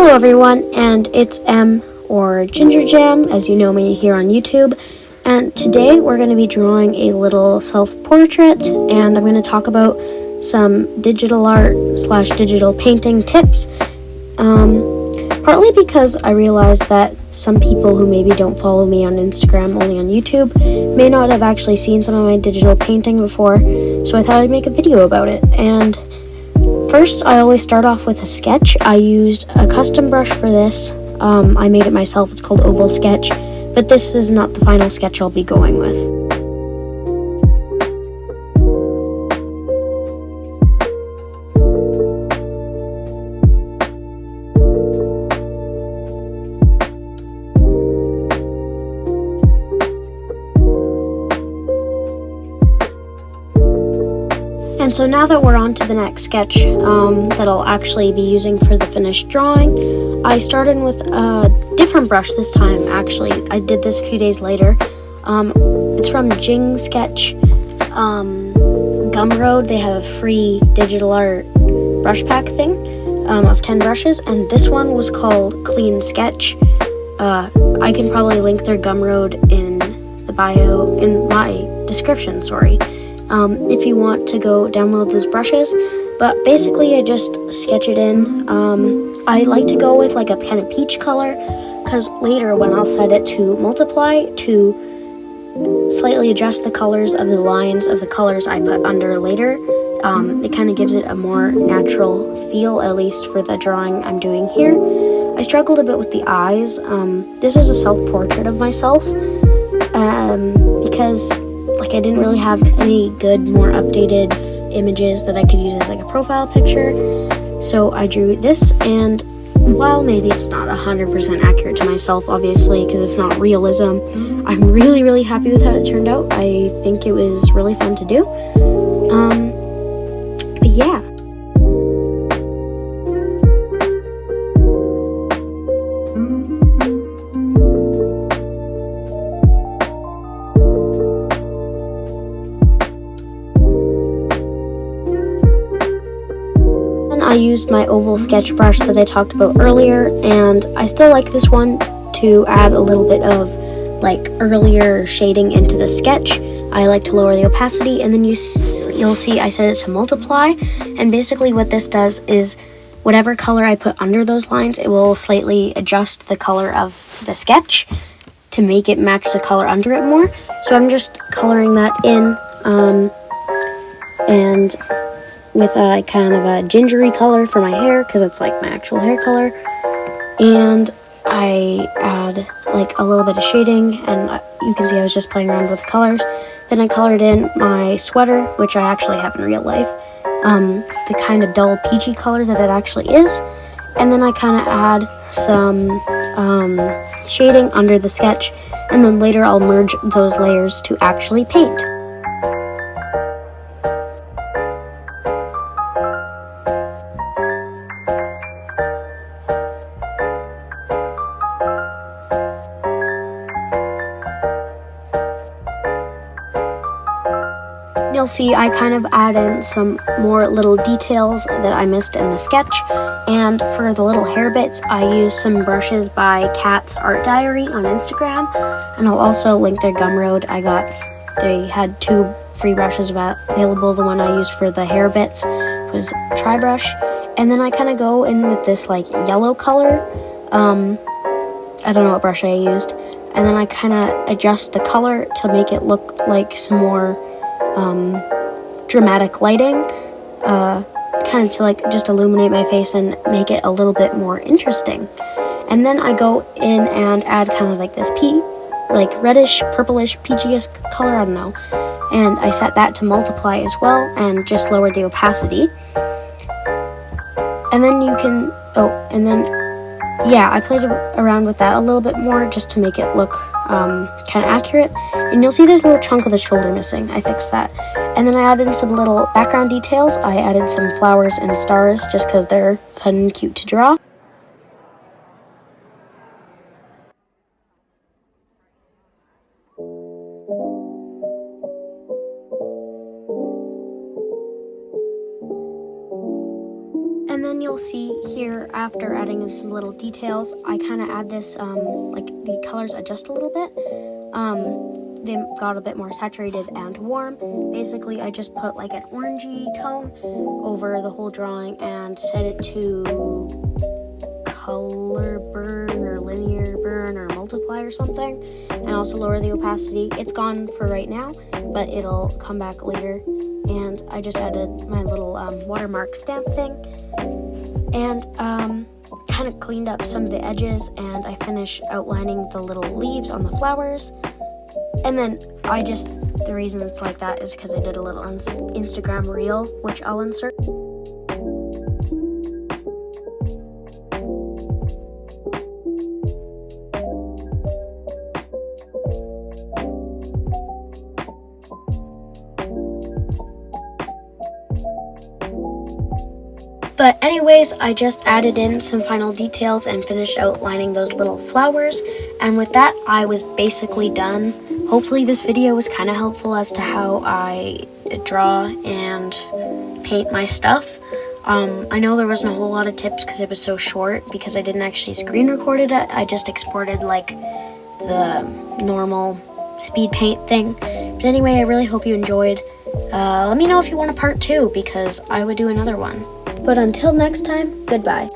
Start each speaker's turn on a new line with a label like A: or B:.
A: Hello everyone, and it's M, or Ginger Jam, as you know me here on YouTube, and today we're going to be drawing a little self-portrait, and I'm going to talk about some digital art / digital painting tips, partly because I realized that some people who maybe don't follow me on Instagram, only on YouTube, may not have actually seen some of my digital painting before, so I thought I'd make a video about it. And first, I always start off with a sketch. I used a custom brush for this. I made it myself. It's called Oval Sketch, but this is not the final sketch I'll be going with. And so now that we're on to the next sketch that I'll actually be using for the finished drawing, I started with a different brush this time, actually. I did this a few days later. It's from jingsketch, Gumroad. They have a free digital art brush pack thing of 10 brushes, and this one was called Clean Sketch. I can probably link their Gumroad in the bio, in my description, sorry. If you want to go download those brushes. But basically I just sketch it in. I like to go with like a kind of peach color, because later when I'll set it to multiply to slightly adjust the colors of the lines of the colors I put under later, it kind of gives it a more natural feel, at least for the drawing I'm doing here. I struggled a bit with the eyes. This is a self-portrait of myself, because I didn't really have any good, more updated images that I could use as like a profile picture. So I drew this, and while maybe it's not 100% accurate to myself, obviously, because it's not realism, I'm really, really happy with how it turned out. I think it was really fun to do. But yeah. I used my oval sketch brush that I talked about earlier, and I still like this one to add a little bit of earlier shading into the sketch. I like to lower the opacity, and then you'll see I set it to multiply, and basically what this does is whatever color I put under those lines, it will slightly adjust the color of the sketch to make it match the color under it more. So I'm just coloring that in, and with a kind of a gingery color for my hair, because it's like my actual hair color. And I add a little bit of shading, and you can see I was just playing around with colors. Then I colored in my sweater, which I actually have in real life, the kind of dull peachy color that it actually is. And then I kind of add some shading under the sketch, and then later I'll merge those layers to actually paint. You'll see I kind of add in some more little details that I missed in the sketch, and for the little hair bits I used some brushes by Kat's Art Diary on Instagram, and I'll also link their Gumroad. They had 2 free brushes available. The one I used for the hair bits was Tri Brush, and then I kind of go in with this yellow color. I don't know what brush I used, and then I kind of adjust the color to make it look like some more dramatic lighting, kind of to just illuminate my face and make it a little bit more interesting. And then I go in and add kind of this reddish, purplish, peachy color, I don't know, and I set that to multiply as well, and just lower the opacity. And then I played around with that a little bit more just to make it look kind of accurate. And you'll see there's a little chunk of the shoulder missing. I fixed that. And then I added some little background details. I added some flowers and stars just because they're fun and cute to draw. And then you'll see here, after adding some little details, I kind of add this, like the colors adjust a little bit. They got a bit more saturated and warm. Basically, I just put like an orangey tone over the whole drawing and set it to color burn or linear burn or multiply or something, and also lower the opacity. It's gone for right now, but it'll come back later. And I just added my little watermark stamp thing, and kind of cleaned up some of the edges, and I finished outlining the little leaves on the flowers. And then the reason it's like that is because I did a little Instagram reel, which I'll insert. But anyways, I just added in some final details and finished outlining those little flowers. And with that, I was basically done. Hopefully this video was kind of helpful as to how I draw and paint my stuff. I know there wasn't a whole lot of tips because it was so short, because I didn't actually screen record it. I just exported like the normal speed paint thing. But anyway, I really hope you enjoyed. Let me know if you want a part 2, because I would do another one. But until next time, goodbye.